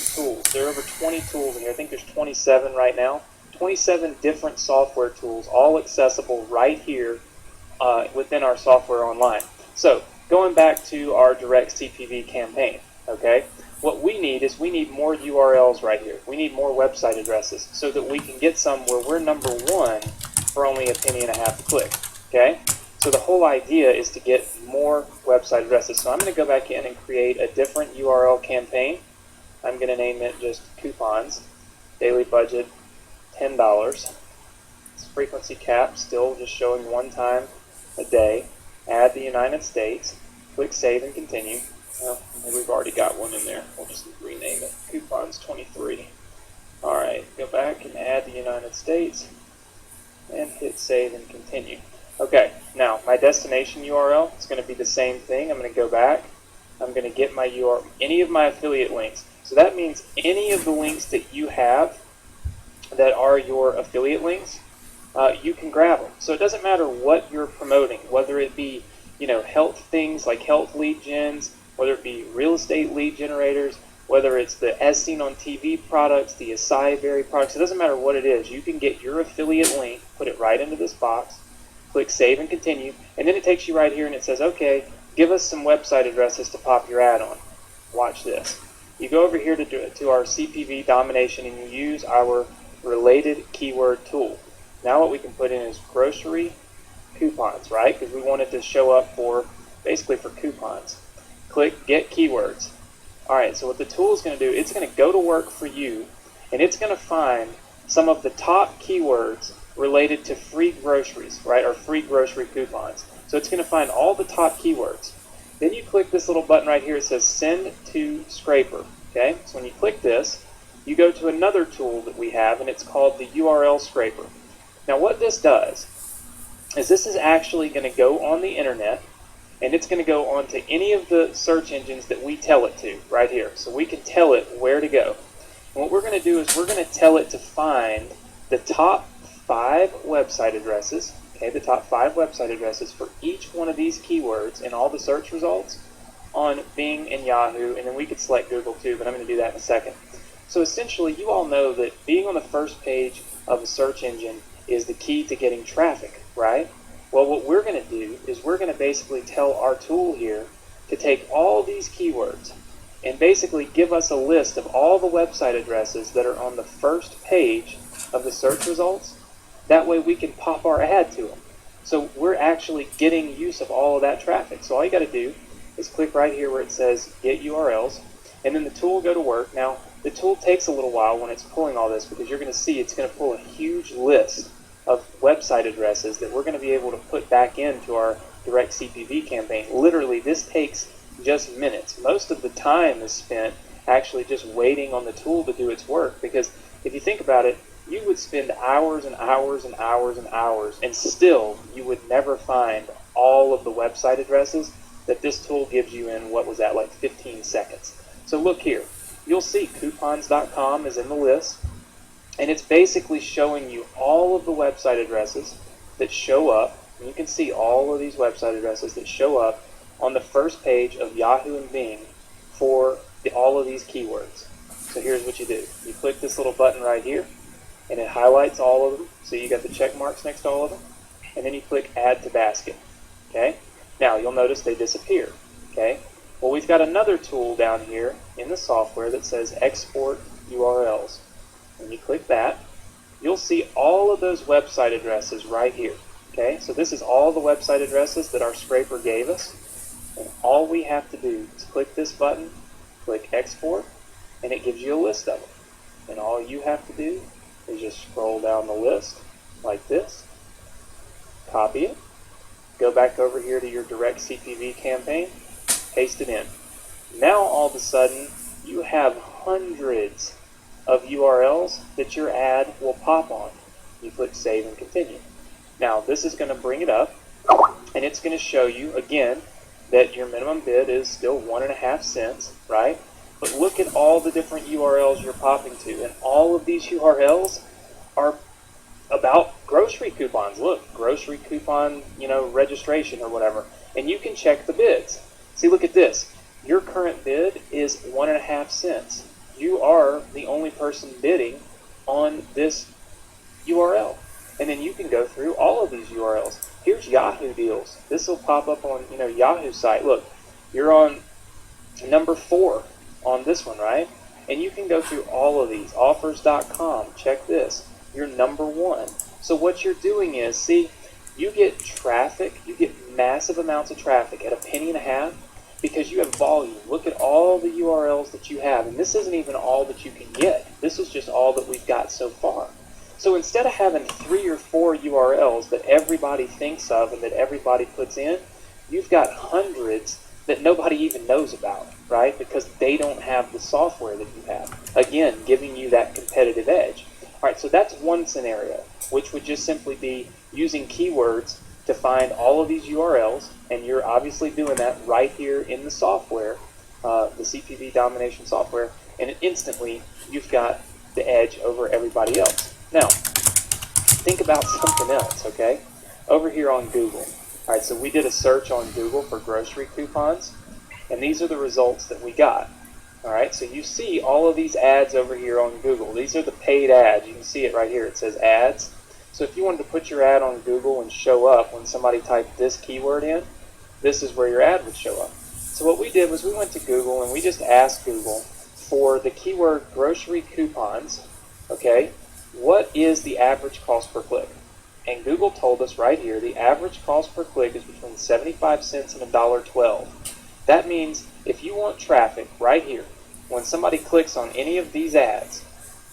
tools. There are over 20 tools in here. I think there's 27 right now. 27 different software tools, all accessible right here within our software online. So going back to our direct CPV campaign, okay, what we need is we need more URLs right here. We need more website addresses so that we can get some where we're number one for only a penny and a half a click, okay? So the whole idea is to get more website addresses. So I'm going to go back in and create a different URL campaign. I'm going to name it just coupons, daily budget $10. It's frequency cap, still just showing one time a day. Add the United States. Click save and continue. Well, we've already got one in there. We'll just rename it coupons 23. Alright, go back and add the United States and hit save and continue. Okay, now my destination URL is going to be the same thing. I'm going to go back. I'm going to get my URL, any of my affiliate links. So that means any of the links that you have that are your affiliate links, you can grab them. So it doesn't matter what you're promoting, whether it be, you know, health things like health lead gens, whether it be real estate lead generators, whether it's the As Seen on TV products, the Acai Berry products. It doesn't matter what it is. You can get your affiliate link, put it right into this box, click save and continue, and then it takes you right here and it says, okay, give us some website addresses to pop your ad on. Watch this. You go over here to our CPV domination and you use our related keyword tool. Now what we can put in is grocery coupons, right? Because we want it to show up for, basically for coupons. Click get keywords. Alright, so what the tool is going to do, it's going to go to work for you and it's going to find some of the top keywords related to free groceries, right, or free grocery coupons. So it's going to find all the top keywords. Then you click this little button right here. It says send to scraper. Okay, so when you click this, you go to another tool that we have, and it's called the URL scraper. Now what this does is this is actually going to go on the internet, and it's going to go onto any of the search engines that we tell it to right here. So we can tell it where to go. And what we're going to do is we're going to tell it to find the top 5 website addresses, okay, the top 5 website addresses for each one of these keywords in all the search results on Bing and Yahoo, and then we could select Google too, but I'm going to do that in a second. So essentially, you all know that being on the first page of a search engine is the key to getting traffic, right? Well, what we're going to do is we're going to basically tell our tool here to take all these keywords and basically give us a list of all the website addresses that are on the first page of the search results. That way we can pop our ad to them. So we're actually getting use of all of that traffic. So all you got to do is click right here where it says get URLs, and then the tool will go to work. Now the tool takes a little while when it's pulling all this, because you're going to see it's going to pull a huge list of website addresses that we're going to be able to put back into our direct CPV campaign. Literally, this takes just minutes. Most of the time is spent actually just waiting on the tool to do its work, because if you think about it, you would spend hours and hours and hours and hours, and still you would never find all of the website addresses that this tool gives you in, what was that, like 15 seconds. So look here. You'll see coupons.com is in the list, and it's basically showing you all of the website addresses that show up. And you can see all of these website addresses that show up on the first page of Yahoo and Bing for all of these keywords. So here's what you do. You click this little button right here, and it highlights all of them. So you got the check marks next to all of them. And then you click add to basket. Okay? Now you'll notice they disappear. Okay? Well, we've got another tool down here in the software that says export URLs. When you click that, you'll see all of those website addresses right here. Okay? So this is all the website addresses that our scraper gave us. And all we have to do is click this button, click export, and it gives you a list of them. And all you have to do is just scroll down the list like this, copy it, go back over here to your direct CPV campaign, paste it in. Now all of a sudden you have hundreds of URLs that your ad will pop on. You click save and continue. Now this is going to bring it up, and it's going to show you again that your minimum bid is still 1.5 cents, right? But look at all the different URLs you're popping to, and all of these URLs are about grocery coupons. Look, grocery coupon, registration or whatever, and you can check the bids. See, look at this. Your current bid is 1.5 cents. you are the only person bidding on this URL. And then you can go through all of these URLs. Here's Yahoo deals. This will pop up on Yahoo site. Look, you're on number 4 on this one, right? And you can go through all of these. Offers.com, check this. You're number 1. So what you're doing is, see, you get traffic, you get massive amounts of traffic at a penny and a half because you have volume. Look at all the URLs that you have, and this isn't even all that you can get. This is just all that we've got so far. So instead of having 3 or 4 URLs that everybody thinks of and that everybody puts in, you've got hundreds that nobody even knows about, right? Because they don't have the software that you have. Again, giving you that competitive edge. All right, so that's one scenario, which would just simply be using keywords to find all of these URLs, and you're obviously doing that right here in the software, the CPV domination software, and instantly you've got the edge over everybody else. Now, think about something else, okay? Over here on Google. All right, so we did a search on Google for grocery coupons, and these are the results that we got. All right, so you see all of these ads over here on Google. These are the paid ads. You can see it right here. It says ads. So if you wanted to put your ad on Google and show up when somebody typed this keyword in, this is where your ad would show up. So what we did was we went to Google and we just asked Google for the keyword grocery coupons, okay, what is the average cost per click? And Google told us right here the average cost per click is between 75 cents and $1.12. That means if you want traffic right here, when somebody clicks on any of these ads,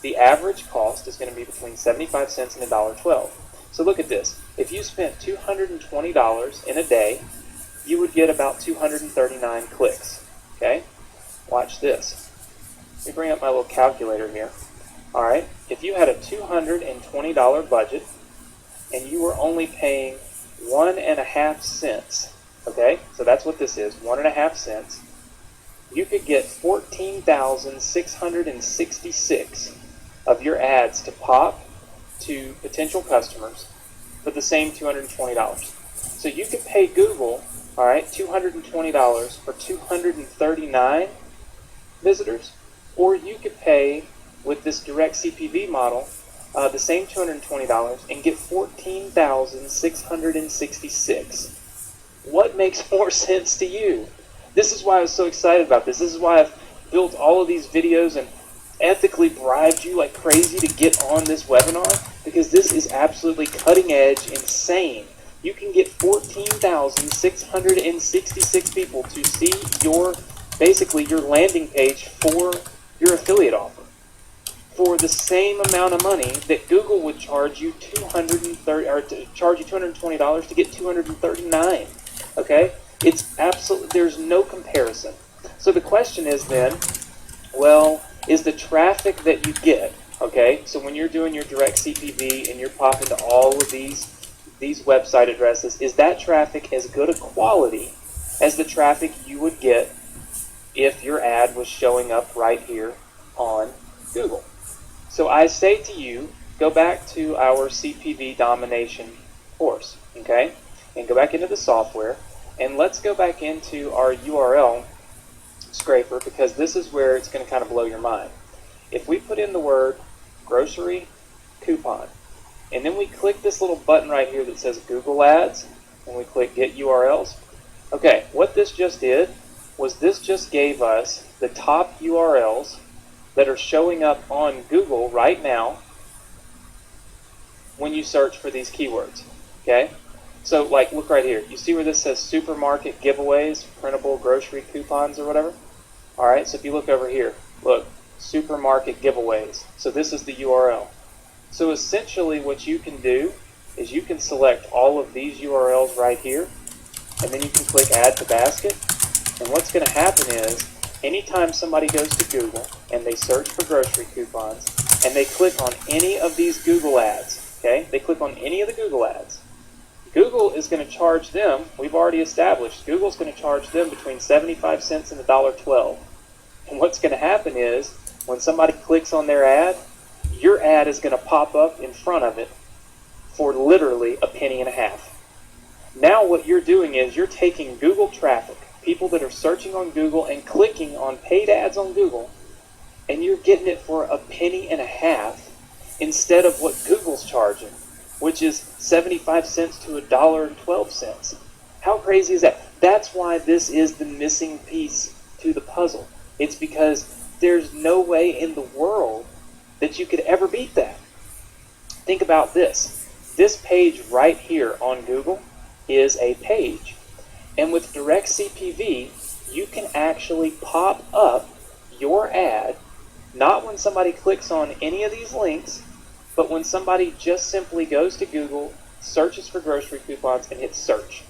the average cost is going to be between 75 cents and $1.12. So look at this. If you spent $220 in a day, you would get about 239 clicks. Okay? Watch this. Let me bring up my little calculator here. All right, if you had a $220 budget and you were only paying 1.5 cents, okay, so that's what this is, 1.5 cents, you could get 14,666 of your ads to pop to potential customers for the same $220. So you could pay Google, all right, $220 for 239 visitors, or you could pay with this direct CPV model, the same $220 and get 14,666. What makes more sense to you? This is why I was so excited about this. This is why I've built all of these videos and ethically bribed you like crazy to get on this webinar, because this is absolutely cutting edge, insane. You can get 14,666 people to see basically your landing page for your affiliate offer for the same amount of money that Google would charge you $220 to get 239. Okay? It's absolutely, there's no comparison. So the question is then, well, is the traffic that you get, okay, so when you're doing your direct CPV and you're popping to all of these website addresses, is that traffic as good a quality as the traffic you would get if your ad was showing up right here on Google? So I say to you, go back to our CPV domination course, okay, and go back into the software, and let's go back into our URL scraper, because this is where it's going to kind of blow your mind. If we put in the word grocery coupon, and then we click this little button right here that says Google Ads, and we click Get URLs, okay, what this just did was this just gave us the top URLs that are showing up on Google right now when you search for these keywords, okay? So, like, look right here. You see where this says supermarket giveaways, printable grocery coupons or whatever? All right, so if you look over here, look, supermarket giveaways. So this is the URL. So essentially what you can do is you can select all of these URLs right here, and then you can click Add to Basket. And what's going to happen is, anytime somebody goes to Google and they search for grocery coupons and they click on any of these Google ads, okay, they click on any of the Google ads, Google is going to charge them, we've already established, Google's going to charge them between 75 cents and $1.12. And what's going to happen is, when somebody clicks on their ad, your ad is going to pop up in front of it for literally a penny and a half. Now what you're doing is you're taking Google traffic, people that are searching on Google and clicking on paid ads on Google, and you're getting it for a penny and a half instead of what Google's charging, which is 75 cents to $1.12. How crazy is that? That's why this is the missing piece to the puzzle. It's because there's no way in the world that you could ever beat that. Think about this. This page right here on Google is a page. And with direct CPV, you can actually pop up your ad, not when somebody clicks on any of these links, but when somebody just simply goes to Google, searches for grocery coupons, and hits search.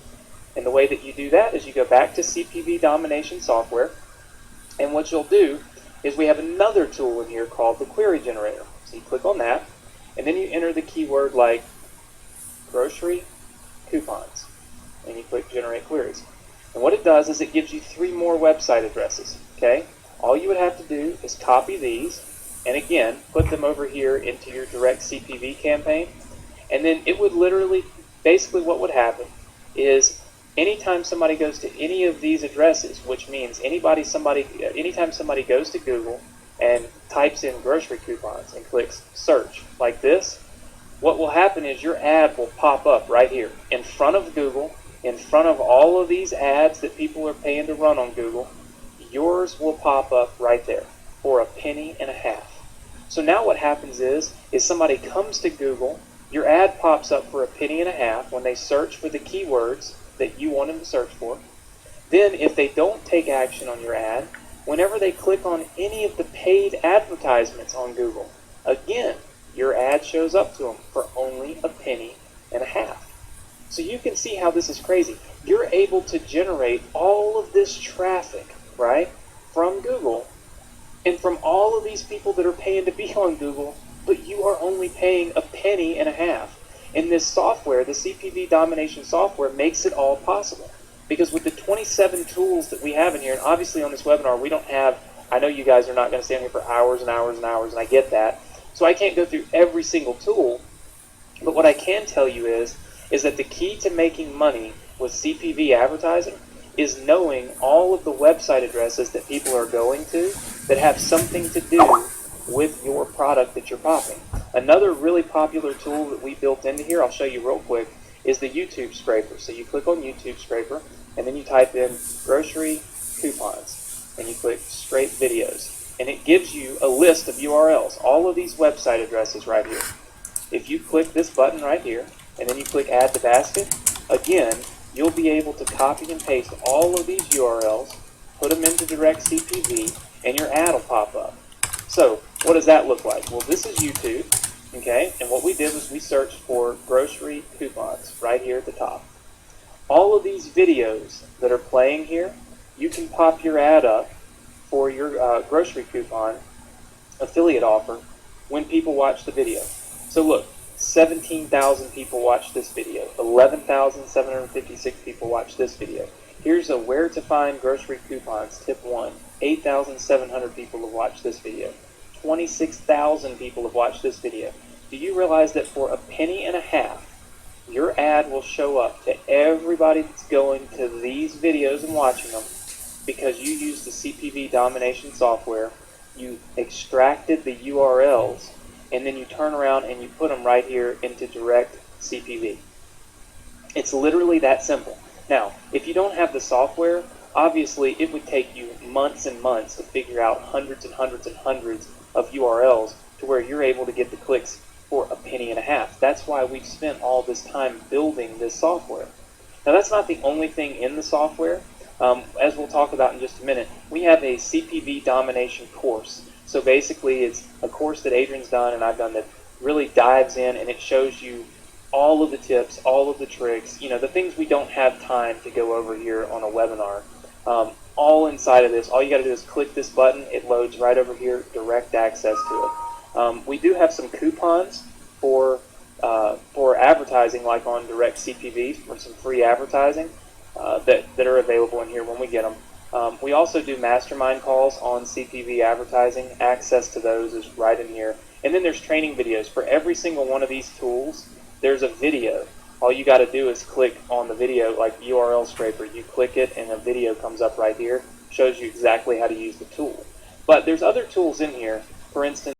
And the way that you do that is you go back to CPV domination software, and what you'll do is we have another tool in here called the query generator. So you click on that, and then you enter the keyword like grocery coupons, and you click generate queries. And what it does is it gives you 3 more website addresses. Okay? All you would have to do is copy these, and again, put them over here into your direct CPV campaign, and then it would literally, basically what would happen is anytime somebody goes to any of these addresses, which means anytime somebody goes to Google and types in grocery coupons and clicks search like this, what will happen is your ad will pop up right here in front of Google, in front of all of these ads that people are paying to run on Google. Yours will pop up right there for a penny and a half. So now what happens is somebody comes to Google, your ad pops up for a penny and a half when they search for the keywords that you want them to search for. Then if they don't take action on your ad, whenever they click on any of the paid advertisements on Google, again, your ad shows up to them for only a penny and a half. So you can see how this is crazy. You're able to generate all of this traffic, right, from Google and from all of these people that are paying to be on Google, but you are only paying a penny and a half. And this software, the CPV domination software, makes it all possible. Because with the 27 tools that we have in here, and obviously on this webinar we don't have, I know you guys are not going to stand here for hours and hours and hours, and I get that. So I can't go through every single tool, but what I can tell you is that the key to making money with CPV advertising is knowing all of the website addresses that people are going to that have something to do with your product that you're popping. Another really popular tool that we built into here, I'll show you real quick, is the YouTube scraper. So you click on YouTube scraper, and then you type in grocery coupons, and you click straight videos. And it gives you a list of URLs, all of these website addresses right here. If you click this button right here, and then you click add to basket, again, you'll be able to copy and paste all of these URLs, put them into direct CPV, and your ad will pop up. So what does that look like? Well, this is YouTube, okay? And what we did was we searched for grocery coupons right here at the top. All of these videos that are playing here, you can pop your ad up for your grocery coupon affiliate offer when people watch the video. So look, 17,000 people watch this video. 11,756 people watch this video. Here's a where to find grocery coupons, tip 1. 8,700 people have watched this video. 26,000 people have watched this video. Do you realize that for a penny and a half, your ad will show up to everybody that's going to these videos and watching them because you used the CPV domination software, you extracted the URLs, and then you turn around and you put them right here into direct CPV. It's literally that simple. Now, if you don't have the software, obviously it would take you months and months to figure out hundreds and hundreds and hundreds of URLs to where you're able to get the clicks for a penny and a half. That's why we've spent all this time building this software. Now, that's not the only thing in the software. As we'll talk about in just a minute, we have a CPV domination course. So basically it's a course that Adrian's done and I've done that really dives in and it shows you all of the tips, all of the tricks, you know, the things we don't have time to go over here on a webinar. All inside of this, all you got to do is click this button, it loads right over here, direct access to it. We do have some coupons for advertising, like on direct CPV, for some free advertising that are available in here when we get them. We also do mastermind calls on CPV advertising. Access to those is right in here. And then there's training videos. For every single one of these tools, there's a video. All you got to do is click on the video, like URL scraper. You click it and a video comes up right here, shows you exactly how to use the tool. But there's other tools in here. For instance,